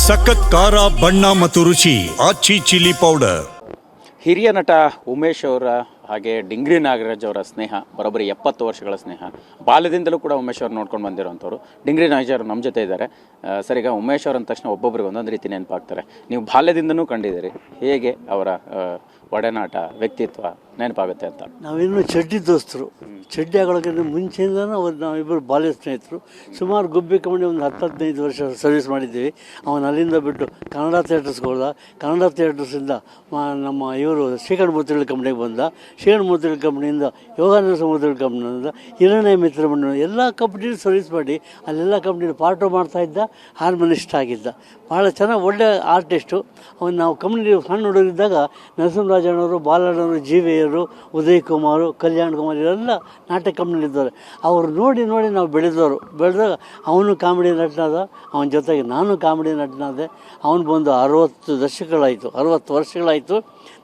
ಸಖತ್ ಖಾರ ಬಣ್ಣ ಮತ್ತು ರುಚಿ ಆಚಿ ಚಿಲ್ಲಿ ಪೌಡರ್. ಹಿರಿಯ ನಟ ಉಮೇಶ್ ಅವರ ಹಾಗೆ ಡಿಂಗ್ರಿ ನಾಗರಾಜ್ ಅವರ ಸ್ನೇಹ ಬರೋಬ್ಬರಿ 70 ವರ್ಷಗಳ ಸ್ನೇಹ. ಬಾಲ್ಯದಿಂದಲೂ ಕೂಡ ಉಮೇಶ್ ಅವ್ರು ನೋಡ್ಕೊಂಡು ಬಂದಿರೋಂಥವ್ರು. ಡಿಂಗ್ರಿ ನಾಗರಾಜ್ ಅವರು ನಮ್ಮ ಜೊತೆ ಇದ್ದಾರೆ. ಸರ್, ಈಗ ಉಮೇಶ್ ಅವ್ರ ಅಂದ ತಕ್ಷಣ ಒಬ್ಬೊಬ್ಬರಿಗೆ ಒಂದೊಂದು ರೀತಿ ನೆನಪಾಗ್ತಾರೆ. ನೀವು ಬಾಲ್ಯದಿಂದನೂ ಕಂಡಿದ್ದೀರಿ, ಹೇಗೆ ಅವರ ಒಡನಾಟ, ವ್ಯಕ್ತಿತ್ವ ನೆನಪಾಗುತ್ತೆ ಅಂತ? ನಾವಿನ್ನು ಚಡ್ಡಿ ದೋಸ್ತರು. ಚಡ್ಡಿ ಆಗೋಕ್ಕಿಂತ ಮುಂಚೆಯಿಂದನೂ ನಾವಿಬ್ಬರು ಬಾಲ್ಯ ಸ್ನೇಹಿತರು. ಸುಮಾರು ಗುಬ್ಬಿ ಕಮ್ಮಿ ಒಂದು 10-15 ವರ್ಷ ಸರ್ವಿಸ್ ಮಾಡಿದ್ದೀವಿ. ಅವನು ಅಲ್ಲಿಂದ ಬಿಟ್ಟು ಕನ್ನಡ ಥಿಯೇಟರ್ಸ್ಗೆ ಹೋದ. ಕನ್ನಡ ಥಿಯೇಟರ್ಸಿಂದ ನಮ್ಮ ಇವರು ಶ್ರೀಕಂಠ ಮೂರ್ತಿಗಳ ಕಂಪ್ನಿಗೆ ಬಂದ. ಶ್ರೀಕಂಠ ಮೂರ್ತಿಗಳ ಕಂಪ್ನಿಯಿಂದ ಯೋಗಾನಂದ ಮೂರ್ತಿಗಳ ಕಂಪ್ನಿಯಿಂದ ಹಿರಣ್ಯ ಮಿತ್ರ ಮಂಡಳ ಎಲ್ಲ ಕಂಪ್ನಿಲಿ ಸರ್ವಿಸ್ ಮಾಡಿ ಅಲ್ಲೆಲ್ಲ ಕಂಪ್ನಿಲಿ ಪಾರ್ಟು ಮಾಡ್ತಾಯಿದ್ದ. ಹಾರ್ಮೋನಿಸ್ಟ್ ಆಗಿದ್ದ. ಭಾಳ ಚೆನ್ನಾಗಿ ಒಳ್ಳೆ ಆರ್ಟಿಸ್ಟು ಅವನು. ನಾವು ಕಂಪ್ನಿ ಸಣ್ಣ ಹುಡುಗರಿದ್ದಾಗ ನರಸಿಂಹರಾಜಣ್ಣವರು, ಬಾಲಣ್ಣವರು, ಜಿ ವಿ ಅವರು, ಉದಯ್ ಕುಮಾರು, ಕಲ್ಯಾಣ್ ಕುಮಾರ್ ಇವರೆಲ್ಲ ನಾಟಕ ಕಂಪ್ನಿಲಿದ್ದಾರೆ. ಅವ್ರು ನೋಡಿ ನಾವು ಬೆಳೆದಾಗ ಅವನು ಕಾಮಿಡಿ ನಟನಾದ. ಅವನ ಜೊತೆಗೆ ನಾನು ಕಾಮಿಡಿ ನಟನಾದೆ. ಅವನು ಬಂದು 60 ವರ್ಷಗಳಾಯಿತು.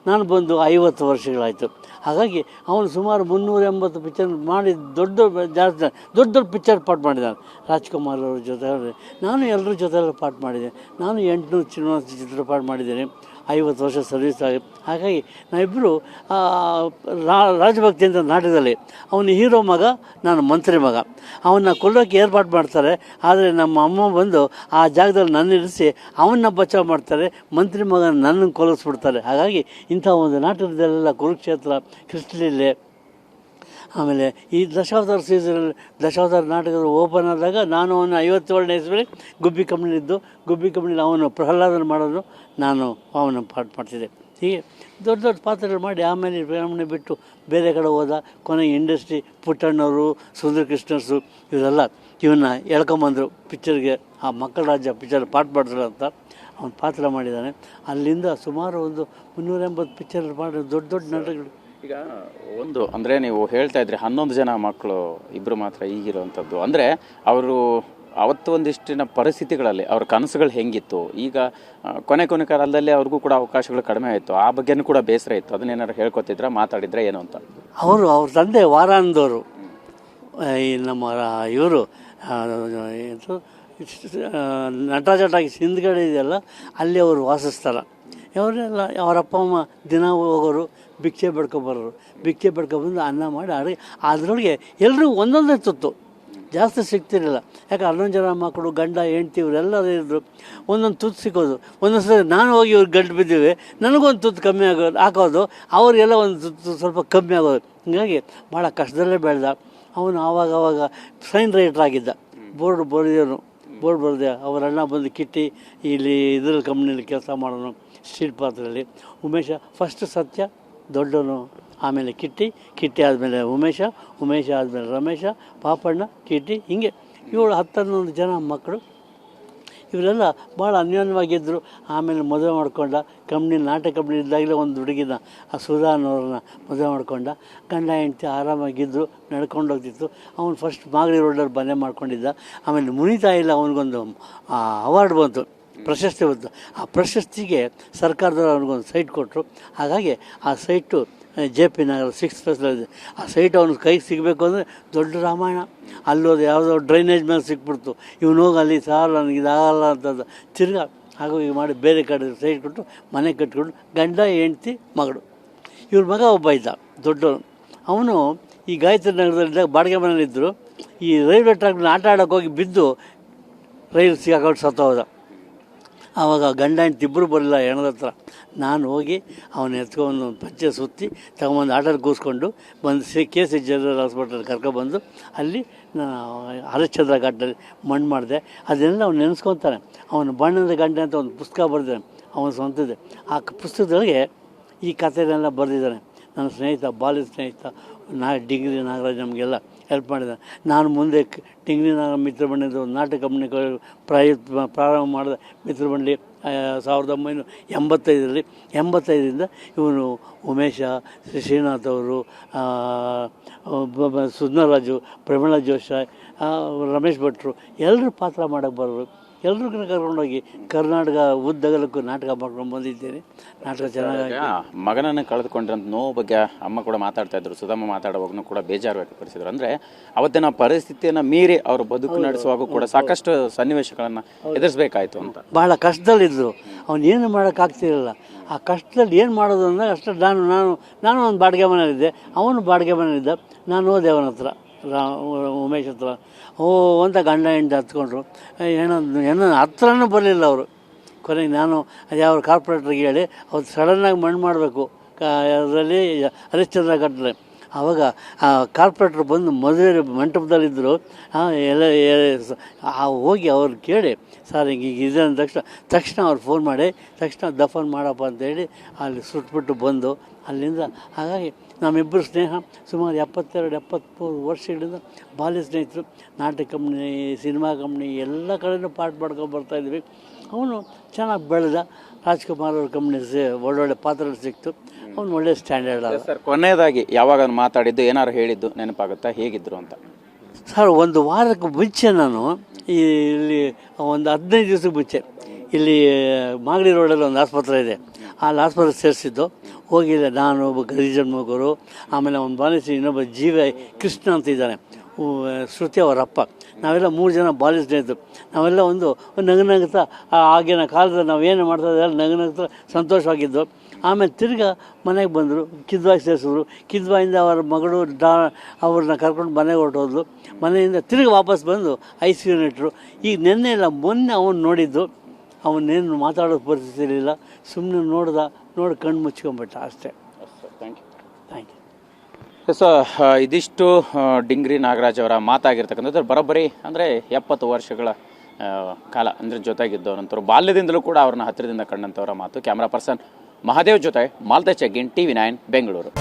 ನಾನು ಬಂದು 50 ವರ್ಷಗಳಾಯಿತು. ಹಾಗಾಗಿ ಅವನು ಸುಮಾರು 380 ಪಿಕ್ಚರ್ ಮಾಡಿ ದೊಡ್ಡ ಪಿಕ್ಚರ್ ಪಾರ್ಟ್ ಮಾಡಿದ್ದಾನೆ. ರಾಜ್ಕುಮಾರ್ ಅವ್ರ ಜೊತೆ ನಾನು ಎಲ್ಲರ ಜೊತೆಲ್ಲ ಪಾರ್ಟ್ ಮಾಡಿದ್ದೇನೆ. ನಾನು 800 ಚಿತ್ರ ಪಾರ್ಟ್ ಮಾಡಿದ್ದೇನೆ. 50 ವರ್ಷ ಸರ್ವಿಸ್ ಆಗಿ. ಹಾಗಾಗಿ ನಾವಿಬ್ಬರು ರಾಜಭಕ್ತಿ ಅಂತ ನಾಟಕದಲ್ಲಿ ಅವನು ಹೀರೋ ಮಗ, ನಾನು ಮಂತ್ರಿ ಮಗ. ಅವನ್ನ ಕೊಲ್ಲೋಕ್ಕೆ ಏರ್ಪಾಡು ಮಾಡ್ತಾರೆ. ಆದರೆ ನಮ್ಮ ಅಮ್ಮ ಬಂದು ಆ ಜಾಗದಲ್ಲಿ ನನ್ನ ಇರಿಸಿ ಅವನ್ನ ಬಚಾವ್ ಮಾಡ್ತಾರೆ. ಮಂತ್ರಿ ಮಗ ನನ್ನನ್ನು ಕೊಲ್ಲಿಸ್ಬಿಡ್ತಾರೆ. ಹಾಗಾಗಿ ಇಂಥ ಒಂದು ನಾಟಕದಲ್ಲೆಲ್ಲ ಕುರುಕ್ಷೇತ್ರ, ಕೃಷ್ಣಲೀಲೆ, ಆಮೇಲೆ ಈ ದಶಾವತಾರ ನಾಟಕದ ಓಪನ್ ಆದಾಗ ನಾನು ಅವನು 57ನೇ ಇಸ್ವಿಯಲ್ಲಿ ಗುಬ್ಬಿ ಕಂಪ್ನಿಲಿ ಅವನು ಪ್ರಹ್ಲಾದನ ಮಾಡೋದು, ನಾನು ಅವನ ಪಾಠ ಮಾಡ್ತಿದ್ದೆ. ಹೀಗೆ ದೊಡ್ಡ ಪಾತ್ರಗಳು ಮಾಡಿ ಆಮೇಲೆ ಪ್ರೇಮಣೆ ಬಿಟ್ಟು ಬೇರೆ ಕಡೆ ಹೋದ. ಕೊನೆಗೆ ಇಂಡಸ್ಟ್ರಿ ಪುಟ್ಟಣ್ಣವರು, ಸುಂದರ ಕೃಷ್ಣರ್ಸು ಇವರೆಲ್ಲ ಇವನ್ನ ಎಳ್ಕೊಂಬಂದರು ಪಿಕ್ಚರ್ಗೆ. ಆ ಮಕ್ಕಳ ರಾಜ್ಯ ಪಿಕ್ಚರ್ ಪಾಠ ಮಾಡ್ತಾರೆ ಅಂತ ಅವನು ಪಾತ್ರ ಮಾಡಿದ್ದಾನೆ. ಅಲ್ಲಿಂದ ಸುಮಾರು ಒಂದು 380 ಪಿಕ್ಚರ್ ಮಾಡಿ ದೊಡ್ಡ ನಾಟಕಗಳು. ಈಗ ಒಂದು ಅಂದರೆ ನೀವು ಹೇಳ್ತಾ ಇದ್ರಿ 11 ಜನ ಮಕ್ಕಳು, ಇಬ್ಬರು ಮಾತ್ರ ಈಗಿರುವಂಥದ್ದು. ಅಂದರೆ ಅವರು ಅವತ್ತು ಒಂದಿಷ್ಟಿನ ಪರಿಸ್ಥಿತಿಗಳಲ್ಲಿ ಅವ್ರ ಕನಸುಗಳು ಹೆಂಗಿತ್ತು, ಈಗ ಕೊನೆ ಕಾಲದಲ್ಲಿ ಅವ್ರಿಗೂ ಕೂಡ ಅವಕಾಶಗಳು ಕಡಿಮೆ ಆಯಿತು. ಆ ಬಗ್ಗೆನೂ ಕೂಡ ಬೇಸರ ಇತ್ತು. ಅದನ್ನೇನಾದ್ರು ಹೇಳ್ಕೊತಿದ್ರೆ ಮಾತಾಡಿದ್ರೆ ಏನು ಅಂತ? ಅವ್ರ ತಂದೆ ವಾರಾಂದವರು, ಈ ನಮ್ಮ ಇವರು ನಟರಾಜಟಾಗಿ ಹಿಂದ್ಗಡೆ ಇದೆಯಲ್ಲ, ಅಲ್ಲಿ ಅವರು ವಾಸಿಸ್ತಾರ. ಅವರೆಲ್ಲ ಅವರ ಅಪ್ಪ ಅಮ್ಮ ದಿನ ಹೋಗೋರು, ಭಿಕ್ಷೆ ಬೆಡ್ಕೊಬಂದು ಅನ್ನ ಮಾಡಿ ಅಡುಗೆ. ಅದರೊಳಗೆ ಎಲ್ಲರೂ ಒಂದೊಂದೇ ತುತ್ತು, ಜಾಸ್ತಿ ಸಿಗ್ತಿರಲಿಲ್ಲ. ಯಾಕೆ 11 ಜನ ಮಕ್ಕಳು, ಗಂಡ ಹೆಂಡ್ತಿ ಇವರೆಲ್ಲರೂ ಇದ್ದರು. ಒಂದೊಂದು ತುತ್ತು ಸಿಕ್ಕೋದು. ಒಂದೊಂದು ಸಲ ನಾನು ಹೋಗಿ ಇವ್ರಿಗೆ ಗಂಟು ಬಿದ್ದೀವಿ, ನನಗೊಂದು ತುತ್ತು ಕಮ್ಮಿ ಹಾಕೋದು, ಅವರಿಗೆಲ್ಲ ಒಂದು ತುತ್ತು ಸ್ವಲ್ಪ ಕಮ್ಮಿ ಆಗೋದು. ಹೀಗಾಗಿ ಭಾಳ ಕಷ್ಟದಲ್ಲೇ ಬೆಳೆದ ಅವನು. ಆವಾಗ ಸೈನ್ ರೈಟರ್ ಆಗಿದ್ದ. ಬೋರ್ಡ್ ಬರೆದೆ. ಅವರ ಅಣ್ಣ ಬಂದು ಕಿಟ್ಟಿ ಇಲ್ಲಿ ಇದರಲ್ಲಿ ಕಂಪ್ನಿಯಲ್ಲಿ ಕೆಲಸ ಮಾಡೋನು, ಸ್ಟ್ರೀಟ್ ಪಾತ್ರದಲ್ಲಿ. ಉಮೇಶ ಫಸ್ಟ್ ಸತ್ಯ ದೊಡ್ಡವನು, ಆಮೇಲೆ ಕಿಟ್ಟಿ ಆದಮೇಲೆ ಉಮೇಶ ಆದಮೇಲೆ ರಮೇಶ, ಪಾಪಣ್ಣ, ಕಿಟ್ಟಿ, ಹೀಗೆ 7-11 ಜನ ಮಕ್ಕಳು. ಇವರೆಲ್ಲ ಭಾಳ ಅನ್ಯೋನ್ಯವಾಗಿದ್ದರು. ಆಮೇಲೆ ಮದುವೆ ಮಾಡ್ಕೊಂಡ. ನಾಟಕ ಕಂಪ್ನಿ ಇದ್ದಾಗಲೇ ಒಂದು ಹುಡುಗಿನ, ಆ ಸುಧಾನವ್ರನ್ನ ಮದುವೆ ಮಾಡ್ಕೊಂಡ. ಗಂಡ ಹೆಂಡ್ತಿ ಆರಾಮಾಗಿದ್ದರು, ನಡ್ಕೊಂಡು ಹೋಗ್ತಿತ್ತು. ಅವನು ಫಸ್ಟ್ ಮಾಗಡಿ ರೋಡಲ್ಲಿ ಮನೆ ಮಾಡ್ಕೊಂಡಿದ್ದ. ಆಮೇಲೆ ಮುನಿತಾ ಇಲ್ಲ, ಅವನಿಗೊಂದು ಅವಾರ್ಡ್ ಬಂತು, ಪ್ರಶಸ್ತಿ ಬಂತು. ಆ ಪ್ರಶಸ್ತಿಗೆ ಸರ್ಕಾರದವರು ಅವ್ನಿಗೊಂದು ಸೈಟ್ ಕೊಟ್ಟರು. ಹಾಗಾಗಿ ಆ ಸೈಟು JP ನಗರ 6 ಫೆಸ್ಲಲ್ಲಿ. ಆ ಸೈಟ್ ಅವ್ನ ಕೈಗೆ ಸಿಗಬೇಕು ಅಂದರೆ ದೊಡ್ಡ ರಾಮಾಯಣ. ಅಲ್ಲೋದು ಯಾವುದೋ ಡ್ರೈನೇಜ್ ಮೇಲೆ ಸಿಕ್ಬಿಡ್ತು. ಇವನು ಹೋಗಿ ಅಲ್ಲಿ ಸಾರ್ ನನಗೆ ಇದಾಗಲ್ಲ ಅಂತಂದು ತಿರ್ಗಾ ಹಾಗಾಗಿ ಮಾಡಿ ಬೇರೆ ಕಡೆ ಸೈಟ್ ಕೊಟ್ಟು ಮನೆ ಕಟ್ಕೊಂಡು ಗಂಡ ಹೆಂಡ್ತಿ ಮಗಳು. ಇವ್ರ ಮಗ ಒಬ್ಬ ಇದ್ದ ದೊಡ್ಡವನು. ಅವನು ಈ ಗಾಯತ್ರಿ ನಗರದಲ್ಲಿದ್ದಾಗ ಬಾಡಿಗೆ ಮನೇಲಿದ್ದರು. ಈ ರೈಲ್ವೆ ಟ್ರ್ಯಾಕ್ನ ಆಟ ಆಡೋಕ್ಕೆ ಹೋಗಿ ಬಿದ್ದು ರೈಲು ಸಿಗಾಕೊಂಡು ಸತ್ತೋದ. ಆವಾಗ ಗಂಡ ಹೆಂಡ್ತಿ ಇಬ್ಬರು ಬರಲಿಲ್ಲ ಹೆಣದ ಹತ್ರ. ನಾನು ಹೋಗಿ ಅವನ ಎತ್ಕೊಂಡು ಪಂಚೆ ಸುತ್ತಿ ತಗೊಂಬಂದು ಆಟೋಲ್ಲಿ ಕೂರಿಸ್ಕೊಂಡು ಬಂದು KC ಜನರಲ್ ಹಾಸ್ಪಿಟಲ್ ಕರ್ಕೊಬಂದು ಅಲ್ಲಿ ಹರಿಶ್ಚಂದ್ರ ಘಾಟಲ್ಲಿ ಮಣ್ಣು ಮಾಡಿದೆ. ಅದನ್ನೆಲ್ಲ ಅವ್ನು ನೆನೆಸ್ಕೊತಾನೆ. ಅವನು ಬಣ್ಣದ ಗಂಟೆ ಅಂತ ಒಂದು ಪುಸ್ತಕ ಬರೆದಿದ್ದಾನೆ, ಅವನ ಸ್ವಂತದ್ದು. ಆ ಪುಸ್ತಕದೊಳಗೆ ಈ ಕಥೆನೆಲ್ಲ ಬರೆದಿದ್ದಾನೆ. ನನ್ನ ಸ್ನೇಹಿತ, ಬಾಲ್ಯದ ಸ್ನೇಹಿತ ಡಿಂಗ್ರಿ ನಾಗರಾಜ್ ನಮಗೆಲ್ಲ ಹೆಲ್ಪ್ ಮಾಡಿದ್ದಾನೆ. ನಾನು ಮುಂದೆ ಡಿಂಗ್ರಿ ಮಿತ್ರ ಮಂಡಳಿದ ಒಂದು ನಾಟಕ ಕಂಪ್ನಿ ಪ್ರಾರಂಭ ಮಾಡಿದ ಮಿತ್ರ ಮಂಡಳಿ 1985ರಲ್ಲಿ. 85ರಿಂದ ಇವನು ಉಮೇಶ, ಶ್ರೀನಾಥ್ ಅವರು, ಸುಂದರರಾಜು, ಪ್ರಮೀಳಾ ಜೋಶಿ, ರಮೇಶ್ ಭಟ್ರು ಎಲ್ಲರೂ ಪಾತ್ರ ಮಾಡೋಕ್ಕೆ ಬರೋರು. ಎಲ್ರಿಗೂ ಕರ್ಕೊಂಡೋಗಿ ಕರ್ನಾಟಕ ಉದ್ದಗಲಕ್ಕೂ ನಾಟಕ ಮಾಡ್ಕೊಂಡು ಬಂದಿದ್ದೇನೆ. ನಾಟಕ ಚೆನ್ನಾಗಿ ಮಗನನ್ನು ಕಳೆದುಕೊಂಡಿರೋಂಥ ನೋವು ಬಗ್ಗೆ ಅಮ್ಮ ಕೂಡ ಮಾತಾಡ್ತಾ ಇದ್ರು. ಸುಧಮ್ಮ ಮಾತಾಡುವಾಗೂ ಕೂಡ ಬೇಜಾರು ವ್ಯಕ್ತಪಡಿಸಿದ್ರು. ಅಂದರೆ ಅವತ್ತಿನ ಪರಿಸ್ಥಿತಿಯನ್ನು ಮೀರಿ ಅವರು ಬದುಕು ನಡೆಸುವಾಗ ಕೂಡ ಸಾಕಷ್ಟು ಸನ್ನಿವೇಶಗಳನ್ನು ಎದುರಿಸಬೇಕಾಯಿತು ಅಂತ. ಭಾಳ ಕಷ್ಟದಲ್ಲಿದ್ದರು. ಅವನು ಏನು ಮಾಡೋಕ್ಕಾಗ್ತಿರಲಿಲ್ಲ. ಆ ಕಷ್ಟದಲ್ಲಿ ಏನು ಮಾಡೋದು ಅಂದರೆ ಅಷ್ಟು ನಾನು ಒಂದು ಬಾಡಿಗೆ ಮನೆಯಲ್ಲಿದ್ದೆ, ಅವನು ಬಾಡಿಗೆ ಮನೆಯಲ್ಲಿದ್ದ. ನಾನು ಹೋದೆ ಅವನ ಹತ್ರ, ಉಮೇಶ್ ಹತ್ರ. ಅಂತ ಗಂಡ ಹೆಂಡತಿ ಹತ್ಕೊಂಡ್ರು. ಏನೋ ಹತ್ರನೂ ಬರಲಿಲ್ಲ ಅವರು. ಕೊನೆಗೆ ನಾನು ಯಾವ ಕಾರ್ಪೊರೇಟ್ರಿಗೆ ಹೇಳಿ ಅವ್ರು ಸಡನ್ನಾಗಿ ಮಣ್ಣು ಮಾಡಬೇಕು ಅದರಲ್ಲಿ ಹರಿಶ್ಚಂದ್ರ ಘಟ್ಟಲೆ. ಆವಾಗ ಆ ಕಾರ್ಪೊರೇಟ್ರ್ ಬಂದು ಮದುವೆ ಮಂಟಪದಲ್ಲಿದ್ದರು. ಎಲ್ಲ ಹೋಗಿ ಅವ್ರು ಕೇಳಿ, ಸರ್ ಹಿಂಗೆ ಇದೆ ಅಂದ ತಕ್ಷಣ ಅವ್ರು ಫೋನ್ ಮಾಡಿ ತಕ್ಷಣ ದಫನ್ ಮಾಡಪ್ಪ ಅಂತೇಳಿ ಅಲ್ಲಿ ಸುಟ್ಬಿಟ್ಟು ಬಂದು ಅಲ್ಲಿಂದ. ಹಾಗಾಗಿ ನಮ್ಮಿಬ್ಬರು ಸ್ನೇಹ ಸುಮಾರು 72-73 ವರ್ಷಗಳಿಂದ ಬಾಲ್ಯ ಸ್ನೇಹಿತರು. ನಾಟಕ ಕಂಪ್ನಿ, ಸಿನಿಮಾ ಕಂಪ್ನಿ ಎಲ್ಲ ಕಡೆಯೂ ಪಾಠ ಮಾಡ್ಕೊಂಡು ಬರ್ತಾಯಿದ್ವಿ. ಅವನು ಚೆನ್ನಾಗಿ ಬೆಳೆದ. ರಾಜ್ಕುಮಾರ್ ಅವ್ರ ಕಂಪ್ನಿ ಒಳ್ಳೊಳ್ಳೆ ಪಾತ್ರಗಳು ಸಿಕ್ತು. ಅವನು ಒಳ್ಳೆ ಸ್ಟ್ಯಾಂಡರ್ಡ್ ಆದ. ಸರ್, ಕೊನೆಯದಾಗಿ ಯಾವಾಗ ಮಾತಾಡಿದ್ದು, ಏನಾದ್ರು ಹೇಳಿದ್ದು ನೆನಪಾಗುತ್ತಾ, ಹೇಗಿದ್ರು ಅಂತ? ಸರ್, ಒಂದು ವಾರಕ್ಕೆ ಮುಂಚೆ ನಾನು ಇಲ್ಲಿ ಒಂದು 15 ದಿವಸಕ್ಕೆ ಮುಂಚೆ ಇಲ್ಲಿ ಮಾಗಡಿ ರೋಡಲ್ಲಿ ಒಂದು ಆಸ್ಪತ್ರೆ ಇದೆ, ಅಲ್ಲಿ ಆಸ್ಪತ್ರೆಗೆ ಸೇರಿಸಿದ್ದು. ಹೋಗಿದ್ದೆ ನಾನು, ಒಬ್ಬ ಗರಿಜನ್ ಮಗರು, ಆಮೇಲೆ ಒಂದು ಬಾಲಿಸಿ ಇನ್ನೊಬ್ಬ ಕೃಷ್ಣ ಅಂತ ಇದ್ದಾನೆ, ಶ್ರುತಿ ಅವರಪ್ಪ. ನಾವೆಲ್ಲ 3 ಜನ ಬಾಲ್ಯ ಸ್ನೇಹಿತರು. ನಾವೆಲ್ಲ ಒಂದು ನಗುತ್ತಾ ಆಗಿನ ಕಾಲದಲ್ಲಿ ನಾವೇನು ಮಾಡ್ತಾಯಿದ್ದೆ ನಗುತ್ತಾ ಸಂತೋಷವಾಗಿದ್ದು. ಆಮೇಲೆ ತಿರ್ಗಾ ಮನೆಗೆ ಬಂದರು, ಕಿದ್ವಾಯಿ ಸೇರಿಸಿದ್ರು. ಕಿದ್ವಾಯಿಂದ ಅವರ ಮಗಳು ಅವ್ರನ್ನ ಕರ್ಕೊಂಡು ಮನೆಗೆ ಹೊರಟೋದ್ಲು. ಮನೆಯಿಂದ ತಿರ್ಗಿ ವಾಪಸ್ ಬಂದು ICU ಇಟ್ಟರು. ಈಗ ನೆನ್ನೆ ಇಲ್ಲ ಮೊನ್ನೆ ಅವನು ನೋಡಿದ್ದು. ಅವನ್ನೇನು ಮಾತಾಡೋ ಪರಿಸ್ಥಿತಿ ಇರಲಿಲ್ಲ. ಸುಮ್ಮನೆ ನೋಡಿ ಕಣ್ಣು ಮುಚ್ಕೊಂಬಿಟ್ಟ ಅಷ್ಟೇ. Thank you. ಸೊ ಇದಿಷ್ಟು ಡಿಂಗ್ರಿ ನಾಗರಾಜ್ ಅವರ ಮಾತಾಗಿರ್ತಕ್ಕಂಥದ್ದು. ಬರೋಬ್ಬರಿ ಅಂದರೆ 70 ವರ್ಷಗಳ ಕಾಲ ಅಂದರೆ ಜೊತೆಗಿದ್ದವರಂತರು, ಬಾಲ್ಯದಿಂದಲೂ ಕೂಡ ಅವ್ರನ್ನ ಹತ್ತಿರದಿಂದ ಕಂಡಂಥವರ ಮಾತು. ಕ್ಯಾಮ್ರಾ ಪರ್ಸನ್ ಮಹಾದೇವ್ ಜೊತೆ ಮಾಲ್ತೇಶ್ ಅಗ್ಗಿನ್, TV9 ಬೆಂಗಳೂರು.